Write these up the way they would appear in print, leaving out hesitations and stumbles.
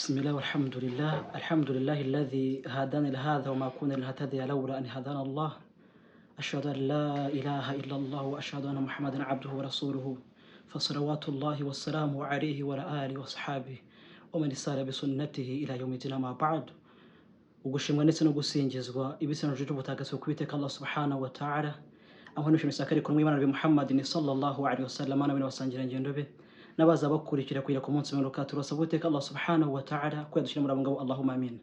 بسم الله والحمد لله الحمد لله الذي هداني لهذا وما كنا لنهتدي لولا أن هدانا الله أشهد أن لا إله إلا الله وأشهد أن محمدا عبده ورسوله فصلوات الله والسلام عليه وعلى آله وصحابه ومن سار بسنته إلى يوم الدين ما بعد ugushimwa ndetse no gusingizwa ibisano juje ubutagasi kwiteka Allah subhanahu wa ta'ala aho nishomisakari kumwe Imana Nabi Muhammad sallallahu alaihi wasallam n'abandi basangira ngendo be nabaza bakurikira kugira ku munsi w'imperuka turasaba uteka Allah subhanahu wa ta'ala ko yadushira muri abangabo Allahumma amin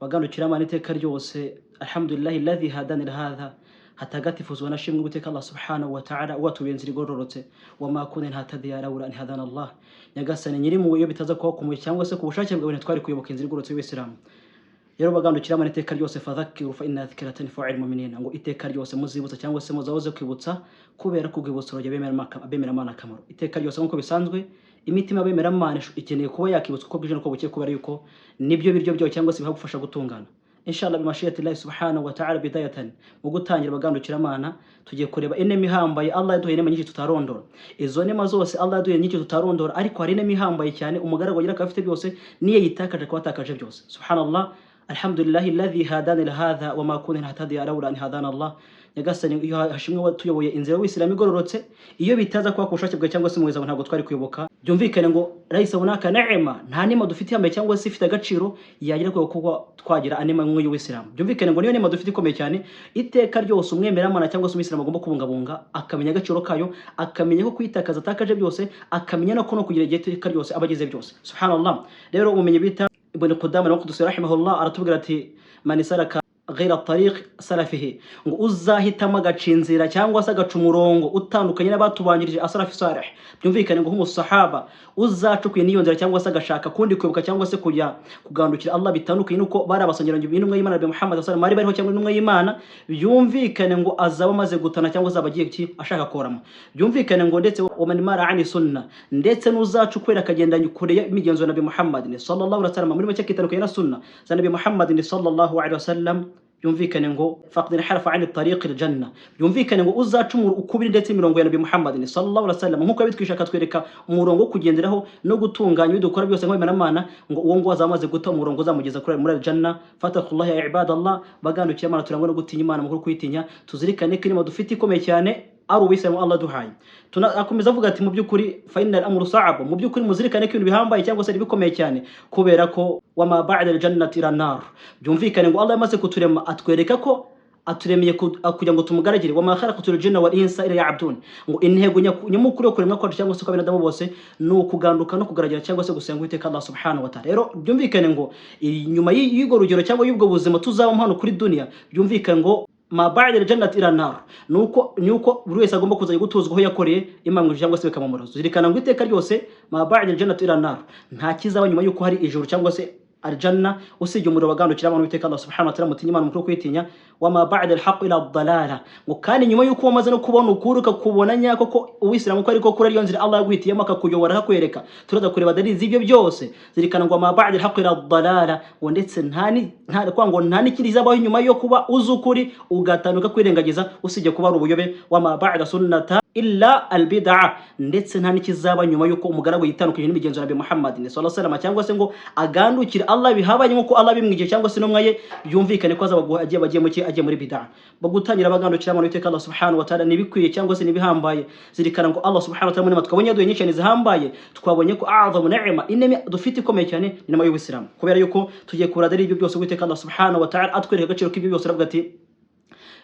bagandukira amana iteka ryose alhamdulillah alladhi hadani lahadha hatagatifuzwa nashimwe guteka Allah subhanahu wa ta'ala watubenzira igororotse wama kunen hatadiya laula an hadana Allah nyagasani nyiri mu iyo bitaza kwa kumwe cyangwa se ku bushake bwawe twari kuyoboka inzira igororotse y'Islam yero bagandukira amana iteka ryose fadhakiru fa inna dhikratan fa'il mu'minina ngo iteka ryose muzibutsa cyangwa se muzahoze kwibutsa kubera kugibutsa roje bemera amana kamaro iteka ryose nkuko bisanzwe imitima bemera amana ikeneye kuba yakibutswa uko bwije nuko buke kubera yuko nibyo biryo byo cyangwa se bihagufasha gutungana inshallah bimashiyati Allah subhanahu wa ta'ala bidayatan mu gutangira bagandukira amana tugiye kureba enemy hambaye Allah yaduhaye inema nyinshi tutarondora izo nema zose Allah yaduhaye nyinshi tutarondora ariko hari enemy hambaye cyane umugaragu agira kafite byose niye yitakaje kwatakaje byose subhanallah alhamdulillah alladhi hadani lahadha wama kunna nahtadiya laula an hadana Allah nyagasani hashimwe watuyoboye inzira y'Islam igororotse iyo bitaza kwa kushake bwa cyangwa se muweza ntabwo twari kuyoboka byumvikane ngo raisa bunaka neema nta nema dufite yambaye cyangwa se ifite agaciro yagira ko twagira anema nk'uyu y'Islam byumvikane ngo niyo nema dufite ikomeye cyane iteka ryose umwemera amana cyangwa se umwislam agomba kubungabunga akamenya agaciro kayo akamenya ko kwitakaza atakaje byose akamenya no kugira igiteka ryose abagize byose subhanallah rero umenye bita ibn Qudama al-Maqdisi rahimahullah aratubwira ati man saraka ghayra at-tariq salafihi ngo uzahitama agacinzira cyangwa se agacumurongo utandukanye n'abatubanjirije asalafi salih byumvikane ngo umusahaba uzacukuye niyo nzira cyangwa se agashaka kundi kwibuka cyangwa se kujya kugandukira Allah bitandukanye nuko bari abasangiranye ibintu Imana Nabi Muhammad sallallahu alaihi wasallam cyangwa intumwa y'Imana byumvikane ngo azaba maze gutana cyangwa se abagiye ashaka korama byumvikane ngo ndetse waman mara ani sunna ndetse nuzacukwera akagendanye kure imigenzo ya Nabi Muhammad sallallahu alaihi wasallam muri make kitandukanye na sunna za Nabi Muhammad sallallahu alaihi wasallam yumvikane ngo faqdin harfa an at-tariq al-janna yumvikane ngo uzacumura ukubiri ndetse imirongo ya Nabi Muhammad sallallahu alaihi wasallam nkuko bitwishaka twereka umurongo kugenderaho no gutunganya ibidukora byose ngo Imana ngo uwo ngo azamaze guta umurongo zamugeza kuri muri al-janna fatakullahi ya ibadallah bagandukira Imana turangwa no gutinya Imana mu kwitinya tuzirikane ko inema dufite ikomeye cyane ari ubisemo Allah duhaye tunakomeza avuga ati mu byukuri fa innal amru sa'ab mu byukuri muzirikane ko ibintu bihambaye cyangwa se bikomeye cyane kubera ko wama ba'da al-jannati ila nar byumvikane ngo Allah yamaze kuturema atwereka ko aturemeye kugira ngo tumugaragire wama khalaqatul jinna wal insa illa ya'budun ngo intego nyamukuru yo kuremwa kwacu cyangwa se ko abinadamu bose no kuganduka no kugaragara cyangwa se gusenga Uwiteka Allah subhanahu wa ta'ala rero byumvikane ngo inyuma y'ugo rugero cyangwa y'ubwo buzima tuzaba hano kuri dunia byumvikane ngo ma ba'da al-jannati ila nar nuko buri wese agomba kuzajya gutuzwa aho yakoreye imamwe cyangwa se bikamumurazo zirikana ngo iteka ryose ma ba'da al-jannati ila nar nta kizaba nyuma yuko hari ijuru cyangwa se aljanna usije umuriro bagandukira abantu biteka Allah subhanahu wa ta'ala mutinya Imana mukuru kwitinya wama ba'da al-haqq ila ad-dalala ngo kandi nyuma yuko wamaze no kubona ukuruka kubona nyako ko uwisilamu ko ariko kuri iyo nzira Allah yagwitiyemo akakuyobora akakwereka turaza kureba dalili z'ibyo byose zirikana ngo wama ba'da al-haqq ila ad-dalala ngo ndetse nta kwango nta nikiri zabaho nyuma yo kuba uzukuri ugatanuka kwirengagiza usije kuba ubuyobe wama ba'da sunnata illa albid'a ndetse nta nikizaba nyuma yuko umugaragu yitandukanye n'imigenzo ya Nabi Muhammad sallallahu alaihi wasallam cyangwa se ngo agandukira Allah bihabanye nko Allah bimwije cyangwa se nomwaye byumvikane ko azaba agiye muri bid'a bagutangira bagandukira mu Uwiteka Allah subhanahu wa ta'ala nibikwiye cyangwa se nibihambaye zirikana ngo Allah subhanahu wa ta'ala muri twabonye duye nyinshi zihambaye twabonye ko a'zamu ni'ma inemi dufite ikomeye cyane inama y'Ubusiramu kubera yuko tugiye kuradari ibyo byose Uwiteka Allah subhanahu wa ta'ala atwereka agaciro k'ibyo byose aravuga ati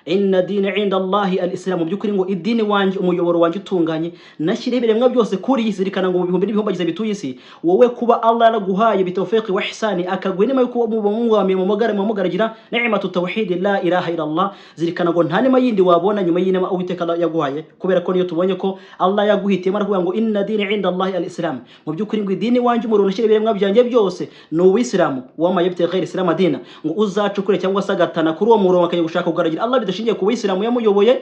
inna dini inda Allahi al-Islam byukuri ngo idini wanje umuyoboro wanje utunganye nashyire biremwa byose kuri yizirikana ngo mu bihumbi n'ibihumbagize bituyisi wowe kuba Allah yaraguhaye bitawfiqi wa ihsani akagwe nima yuko mu bamwami mu mugaragira ni'matu tawhid la ilaha illa Allah zirikana ngo nta nima yindi wabona nyuma y'inema Uwiteka yaguhaye kubera ko niyo tubonye ko Allah yaguhitiyemo aravuga ngo inna dini inda Allahi al-Islam mu byukuri ngo idini wanje umuriro nashyire biremwa byanjye byose no wisilamu wama yabte ghairi islam adina ngo uzacukure cyangwa sagatana kuri uwo murongo akaye gushaka kugaragira Allah shingiye ku Wisilamu yamuyoboye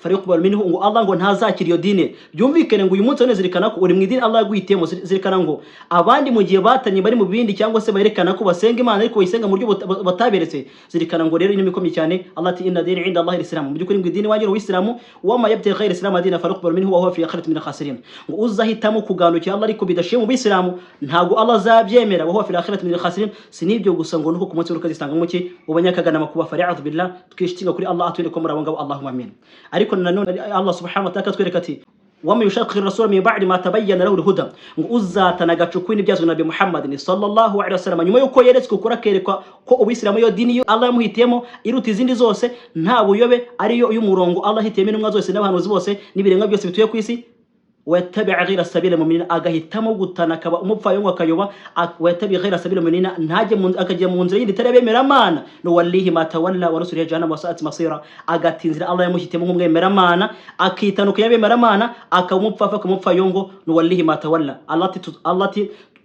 fariqbal minhu ngo Allah ngo ntazakira iyo dini. Byumvikane ngo uyu munsi none zirikana ko uri mu idini Allah yaguhitiyemo, zirikana ngo abandi mu gihe batanye bari mu bindi cyangwa se berekana ko basenga Imana ariko bayisenga mu buryo bataberetse, zirikana ngo rero inimikomye cyane. Allah ati inna dini inda Allah al-Islam, mu byukuri ngo idini wanyu w'Islamu, wa ma yabtaghi ghayra al-Islam dina fariqbal minhu wa huwa fi akhirati min al-khasirin. Ngo uzahitamo kuganukira Allah ariko bidashiye mu Islamu ntago Allah azabyemera, wa huwa fi akhirati min al-khasirin. Sinibyo gusa ngo nuko ku munsi w'urukazisanga muke ubanyakagana makuba fari'adhu billah, tukishitinga kuri Allah atwere ko murabonga Allahumma amin. Ariko nanone Allah subhanahu wa ta'ala twereka ati wama yushaqqi ar-rasul min ba'di ma tabayyana lahu al-huda, ngo uzatana gacukwi n'ibyazwe nabi Muhammad sallallahu alaihi wasallam nyuma yuko yeretswe kurakerekwa ko ubisilamu yo dini yo Allah yamuhitiyemo iruta izindi zose, nta buyobe ariyo y'umurongo Allah hitiyemo intumwa zose n'abahanuzi bose n'ibiremwa byose bituye ku isi. Watabi'a ghayra sabila mu'minin, agahitamo gutana kaba umupfayongo akayoba. Watabi'a ghayra sabila mu'minin, ntaje akagiye mu nzira yindi tarebemera Mana, no wallahi ma tawalla wa nusrihi jahannam wa sa'at masira, agatinzira Allah yamuhitemo nk'umwemera Mana, akitanuka yabemera Mana, akamupfafa kumupfayongo, no wallahi ma tawalla. Allah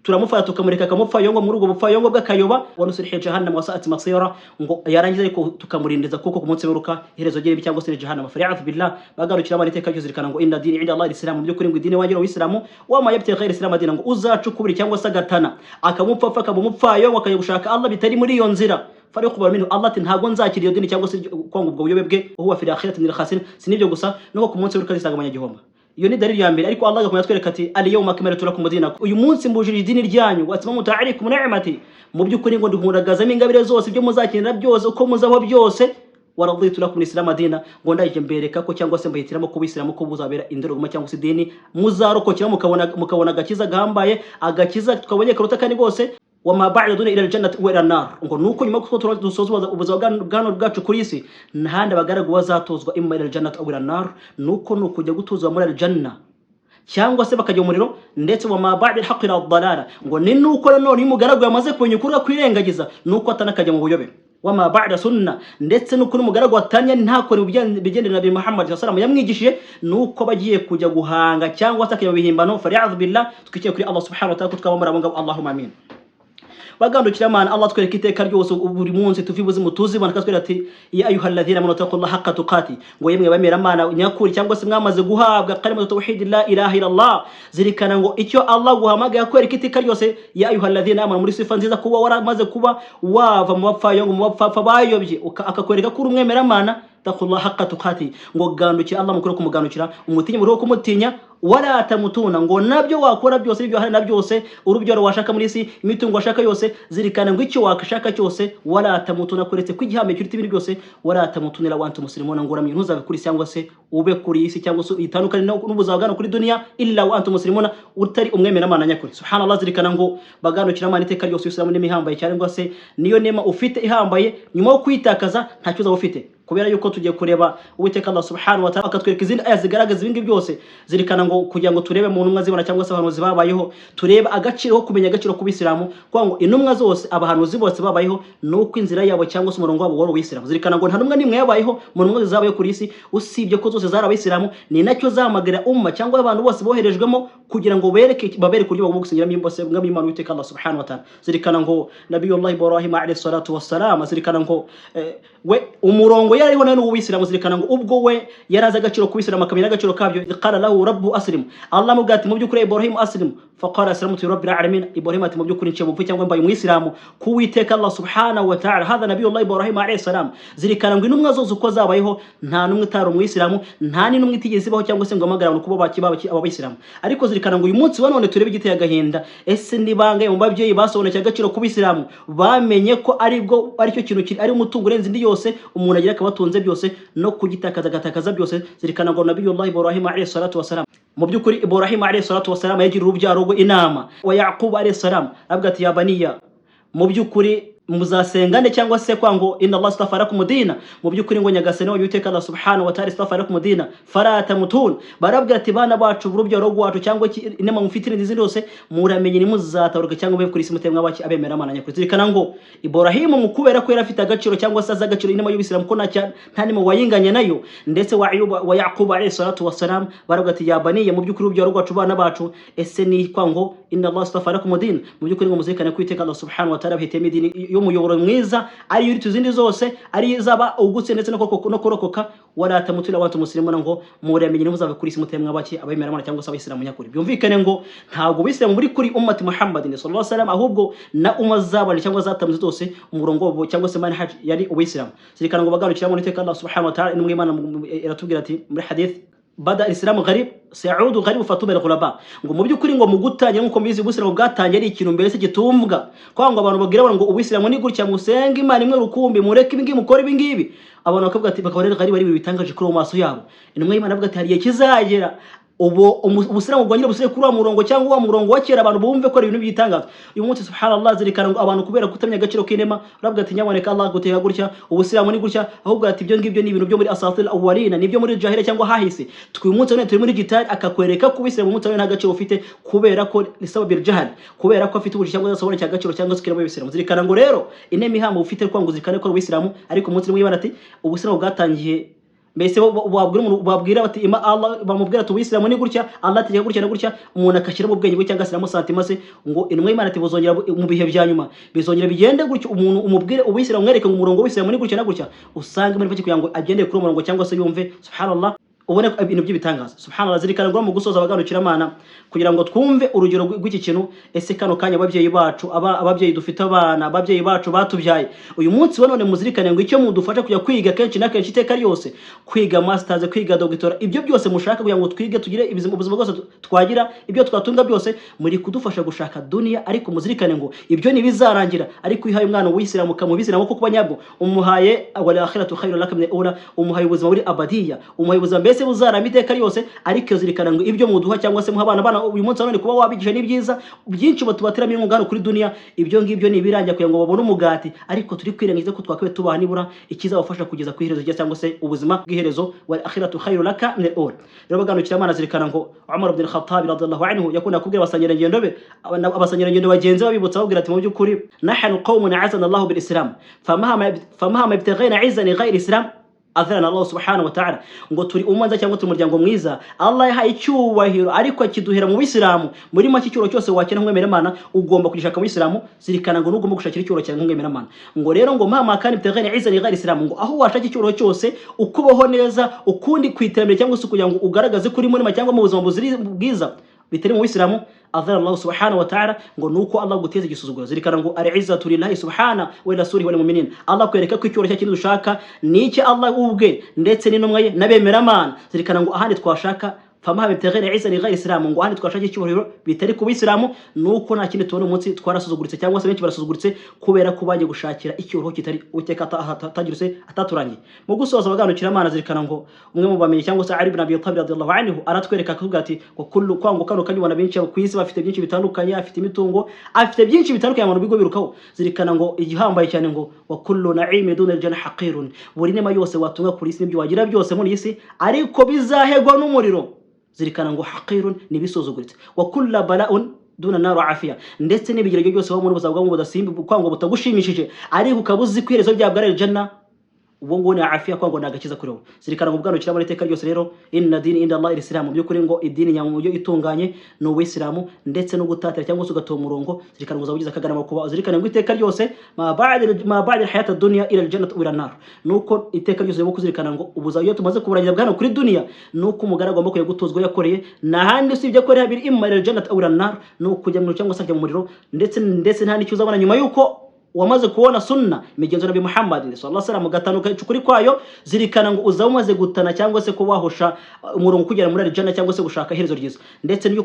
turamufata tukamureka akamupfayongo muri ubwo bupfayongo bw'akayoba, wa nusrihi jahannam wa sa'at masira, ngo yarangiza ariko tukamurindiza kuko ku munsi w'uruka iherezo ry'ibi cyangwa se jahannam. Fari'adhu billah, bagarukira amana iteka ryo zirikana ngo inna dini inda Allah al-Islam, mu byukuri ngo idini wanyu w'Islamu, wa ma yabtaghi ghayra al-Islam dina, ngo uzacukubira cyangwa se agatana akamupfafa akamupfayongo akayogushaka Allah bitari muri iyo nzira, fariqbal minhu, Allah ati ntago nzakira iyo dini cyangwa se kwanga ubwo buyobe bwe, huwa fi akhirati min al-khasirin. Sinibyo gusa nuko ku munsi w'uruka zisanga abanyagihomba. Iyo ni dalili ya mbere. Ariko Allah agakomeza atwereka ati al-yawma akmaltu lakum dinakum, uyu munsi mbujije idini ryanyu, wa atmamtu alaykum ni'mati, mu byukuri ngo ndihundagazamo ingabire zose ibyo muzakenera byose uko muzaho byose, wa raditu lakum al-islam dina, ngo ndaje mbereka ko cyangwa se mbahitiramo ko Ubuislamu ko buzabera indorogoma cyangwa se dini muzarokokera mukabona agakiza gahambaye, agakiza tukabonye karuta kandi gose. Wama ba'duna ila al-jannati wa ila an-nar, ngo nuko nyuma ko dusoza ubuzima bwacu kuri isi ntahandi abagaragu bazatozwa imma ila al-jannati aw ila an-nar, nuko kujya gutuzwa muri al-janna cyangwa se bakajya umuriro. Ndetse wama ba'da al-haqqi ila ad-dalala, ngo ni nuko none umugaragu yamaze kunyukura kwirengagiza nuko atanakajya mu buyobe. Wama ba'da sunna, ndetse nuko umugaragu watanya ntakore bigendera Nabi Muhammad sallallahu alaihi wasallam yamwigishije, nuko bagiye kujya guhanga cyangwa se akajya bihimbano. Fari'adhu billah, tukikiye kuri Allah subhanahu wa ta'ala tukabamara ngo Allahumma amin. Bagandukira Mana Allah twereka iteka ryose buri munsi tuvibuze mutuzi bana katwereka ati ya ayyuhalladhina amanu taqullaha haqqa tuqati, ngo yemwe bamera Mana nyakuri cyangwa se mwamaze guhabwa kalimatu tauhid la ilaha illa Allah, zirikana ngo icyo Allah guhamagaye kwereka iteka ryose ya ayyuhalladhina amanu, muri sifa nziza kuba waramaze kuba wava mu bapfayongo mu bapfafa bayobye, akakwereka ko uri umwemera Mana. Taqullaha haqqa tuqati, ngo gandukira Allah mukuru kumugandukira, umutinye muri kumutinya, wala tamutuna, ngo nabyo wakora byose ibyo hari na byose, urubyaro washaka muri isi, imitungo washaka yose, zirikana ngo icyo wakashaka cyose, wala tamutuna, kuretse kwigihame cy'uriti ibiri byose, wala tamutuna wa antum muslimuna, ngo ramye ntuzabe kuri cyangwa se ube kuri isi cyangwa se itandukanye n'ubuzabagano kuri dunia illa wa antum muslimuna, utari umwemera Mana nyakuri. Subhanallah, zirikana ngo baganukira Mana iteka ryose Uislamu n'imihambaye cyangwa se niyo nema ufite ihambaye, nyuma yo kwitakaza ntacyo uzaba ufite, kubera yuko tugiye kureba Uwiteka Allah subhanahu wa ta'ala akatwereka izindi aya zigaragaza ibingi byose. Zirikana ngo kugira ngo turebe mu ntumwa zibona cyangwa se abahanuzi babayeho, turebe agaciro kumenya agaciro ku Bisilamu, kwa ngo intumwa zose abahanuzi bose babayeho nuko inzira yabo cyangwa se umurongo wabo wari Uwisilamu. Zirikana ngo nta ntumwa nimwe yabayeho mu ntumwa zabayeho kuri isi usibye ko zose zari Abisilamu, ni nacyo zamagara umma cyangwa abantu bose boherejwemo kugira ngo babereke uburyo bwo gusengeramo imbose bw'Imana Uwiteka Allah subhanahu wa ta'ala. Zirikana ngo Nabiyullah Ibrahim alayhi salatu wassalam, zirikana ngo we umurongo yariho nane Uwisilamu. Zirikana ngo ubwo we yaraza agaciro ku Bisilamu akamenya agaciro kabyo, qala lahu rabbu aslim, Allah mugati mu byukuri Ibrahim aslim, faqala aslamtu rabbil alamin, Ibrahim ati mu byukuri nce bupfu cyangwa mbaye Umwisilamu ku Uwiteka Allah subhanahu wa ta'ala. Hadha Nabiyullah Ibrahim alayhi salam. Zirikana ngo intumwa zose uko zabayeho nta numwe utari Umwisilamu, nta ni numwe itigeze ibaho cyangwa se ngo amagara abantu kuba bakiba Abisilamu. Ariko zirikana ngo uyu munsi wa none turebe igiteye agahinda, ese ni bangaye mu babyeyi basobonekeye agaciro ku Bisilamu, bamenye ko aribwo aricyo kintu kiri ari umutungo urenze indi yose umuntu agira akabatunze byose no kugitakaza gatakaza byose. Zirikana ngo Nabiyullah Ibrahim alayhi salatu wassalam, mu byukuri Ibrahim alayhi salatu wassalam yagira urubyaro rwe inama, wa Yaqub alayhi salam avuga ati ya baniya, mu byukuri muzasengane cyangwa se kwango inna Allah astafa lakum dina, mu byukuri ngo nyagasane wa Uwiteka Allah subhanahu wa ta'ala astafa lakum dina fala tamutun, barabwira ati bana bacu urubyaro rwacu cyangwa inema mufitire ndizindi zose muramenye nimuzataruka cyangwa be kuri isi mutemwa baki abemera Mana nyakuri. Zirikana ngo Ibrahim mu kubera ko yarafite agaciro cyangwa se azagaciro inema y'Ubisilamu ko nta nimo wayinganye nayo, ndetse wa Ayuba wa Yaqub alayhi salatu wassalam barabwira ati ya baniya, mu byukuri urubyaro rwacu bana bacu ese ni kwango inna Allah astafa lakum dina, mu byukuri ngo muzirikane ko Uwiteka Allah subhanahu wa ta'ala bahitemo idini y'umuyoboro mwiza ari yuri tuzindi zose ari izaba ugutse ndetse no kurokoka wala tamutila wantu muslimuna ngo muramenye nimuzave kuri isi mutemwa baki abemera mana cyangwa se abayisilamu nyakuri byumvikane ngo ntago bisilamu muri kuri ummati Muhammadin sallallahu alaihi wasallam ahubwo na umma zabali cyangwa zatamze zose umurongo bo cyangwa se manhaj yari ubisilamu zirikana ngo bagarukira mu iteka Allah subhanahu wa ta'ala inumwe Imana iratubwira ati muri hadith bada al-islamu gharib sa'udu gharib fatuba al-ghuraba ngo mu byukuri ngo mugutanye nkuko mbizi ubisilamu bwatangiye ari ikintu mbere se gitumvwa kwa ngo abantu bagira ngo ubisilamu ni gutya musenga Imana imwe rukumbi mureke ibingi mukora ibingibi abantu bakavuga ati bakabona gharib ari bitangaje kuri mu maso yabo inumwe Imana avuga ati hari kizagera ubu ubusiramu bwongera busire kuri wa murongo cyangwa wa murongo wa kera abantu bumve ko ari ibintu byitangaza uyu munsi subhanallah zirikana ngo abantu kubera kutamya agaciro k'inema uravuga ati nyaboneka Allah guteka gutya ubusiramu ni gutya ahubwo ati ibyo ngibyo ni ibintu byo muri asatil awwalina nibyo muri jahiliya cyangwa hahise twi munsi none turi muri digital akakwereka ko ubusiramu munsi none nta gaciro ufite kubera ko lisababil jahl kubera ko afite ubuji cyangwa zasobora cyagaciro cyangwa sikiramo ubusiramu zirikana ngo rero inema ihamba ufite ko ngo zikane ko ubusiramu ariko munsi nimwe ati ubusiramu bwatangiye mbese babwira bati ima Allah bamubwira tubisilamu ni gutya Allah ati gutya na gutya umuntu akashira mu bwenge bwe cyangwa se santima se ngo inumwe Imana ati buzongera mu bihe bya nyuma bizongera bigende gutya umuntu umubwire ubisilamu mwereke mu murongo w'isilamu ni gutya na gutya usanga muri kugira ngo agende kuri umurongo cyangwa se yumve subhanallah ubone ibintu by'ibitangaza subhanallah zirikana ngo mu gusoza abaganukira Imana kugira ngo twumve urugero rw'iki kintu ese kano kanya ababyeyi bacu ababyeyi dufite abana ababyeyi bacu batubyaye uyu munsi none muzirikane ngo icyo mudufasha kujya kwiga kenshi na kenshi iteka ryose kwiga masters kwiga doctora ibyo byose mushaka kugira ngo twige tugire ubuzima bwose twagira ibyo twatunga byose muri kudufasha gushaka dunia ariko muzirikane ngo ibyo nibizarangira ariko ihaye umwana w'Isilamu kamubizira kuko banyabwo umuhaye wal akhiratu khairul lakum min ula umuhaye ubuzima buri abadiya umuhaye ubuzima mbese buzarama iteka ryose ariko zirikana ngo ibyo muduha cyangwa se muha abana uyu munsi none kuba wabigisha ni byiza byinshi batubatiramo ingano kuri dunia ibyo ngibyo ni birangira kugira ngo babone umugati ariko turi kwirengiza ko twakwe tubaha nibura ikizabafasha kugeza ku iherezo cyangwa se ubuzima bw'iherezo wal akhiratu khairu laka min al rero baganukira Imana zirikana ngo Umar ibn al-Khattab radiyallahu anhu yakunda kubwira abasanyira ngendo be abasanyira ngendo bagenzi babibutsa babwira ati mu byukuri nahnu qaumun azana Allah bil Islam famahama ibtaghayna izan ghayr Islam azana Allah subhanahu wa ta'ala ngo turi umanza cyangwa turi umuryango mwiza Allah yahaye icyubahiro ariko akiduhera mu bisilamu muri make cyuro cyose wakena nk'umwemera Imana ugomba kugishaka mu bisilamu zirikana ngo nugomba gushakira icyuro cyane nk'umwemera Imana ngo rero ngo mama kandi bitaghani iza ni ghari Islam ngo aho washaka icyuro cyose ukubaho neza ukundi kwiterambere cyangwa se kugira ngo ugaragaze kuri muri cyangwa mu buzima bwiza bitari mu bisilamu azana Allah subhanahu wa ta'ala ngo nuko Allah guteza igisuzuguro zirikana ngo al-izzatu lillahi subhanahu wa rasulihi wal mu'minin Allah kwereka ko icyoro cy'ikindi dushaka niki Allah ubwe ndetse n'intumwa ye nabemera Imana zirikana ngo ahandi twashaka famaha bitaghayna iza ni ghayr Islam ngo ahandi twashaka icyubahiro bitari ku bisilamu nuko nta kindi tubona umunsi twarasuzuguritse cyangwa se benshi barasuzuguritse kubera ko bagiye gushakira icyubahiro kitari uteka atagiruse ataturangiye mu gusoza baganukira Imana zirikana ngo umwe mu bamenye cyangwa se Ali ibn Abi Talib radiyallahu anhu aratwereka kuvuga ati ngo kullu kwango kano kanyubona benshi ku isi bafite byinshi bitandukanye afite imitungo afite byinshi bitandukanye abantu bigo birukaho zirikana ngo igihambaye cyane ngo wa kullu na'im dun al-janna haqirun buri nema yose watunga kuri isi n'ibyo wagira byose muri isi ariko bizahegwa n'umuriro zirikana ngo haqirun nibisuzuguritse wa kullu bala'un duna naru afiya ndetse n'ibigiryo byose baba muri buzabwa ngo budasimbi kwango butagushimishije ariko ukabuzi kwiherezo byabwa ari janna uwo ngo ni afiya kwango nagakiza kuri wowe zirikana ngo bwanukira muri iteka ryose rero inna dini inda Allah al-Islam byukuri ngo idini nyamujyo itunganye no w'Islamu ndetse no gutatira cyangwa se ugatoma umurongo zirikana ngo zabugiza kagarama kuba zirikana ngo iteka ryose ma ba'd al-hayat ad-dunya ila al-jannah wa ila-nar nuko iteka ryose yo kuzirikana ngo ubuzayo tumaze kuburangira bwana kuri dunia nuko umugaragu amako yagutuzwa yakoreye na handi usibye ko habiri imma ila-al-jannah wa ila-nar nuko kujya mu cyangwa se mu muriro ndetse nta nicyo uzabona nyuma yuko wamaze kuona sunna imigenzo nabi Muhammad sallallahu alaihi wasallam gatanuka cukuri kwayo zirikana ngo uza umaze gutana cyangwa se ko wahosha umurongo kugera muri arijana cyangwa se gushaka iherezo ryiza ndetse n'yo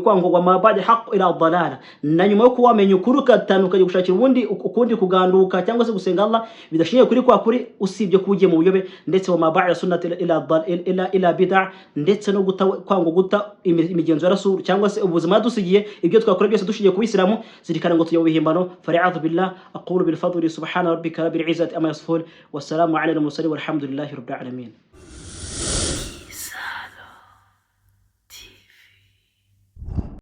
kwango wa mabadi haq ila dalala na nyuma yo kuwamenya ukuri katanuka gushakira ubundi ukundi kuganduka cyangwa se gusenga Allah bidashingiye kuri kwa kuri usibye kugiye mu buyobe ndetse wa mabadi sunnati ila bid'a ndetse no kwango guta imigenzo ya rasul cyangwa se ubuzima dusigiye ibyo twakora byose dushigiye kubisilamu zirikana ngo tuyobe himbano fari'atu billah أقول بالفضل سبحان ربك رب العزة أما يصفون والسلام على المرسلين والحمد لله رب العالمين.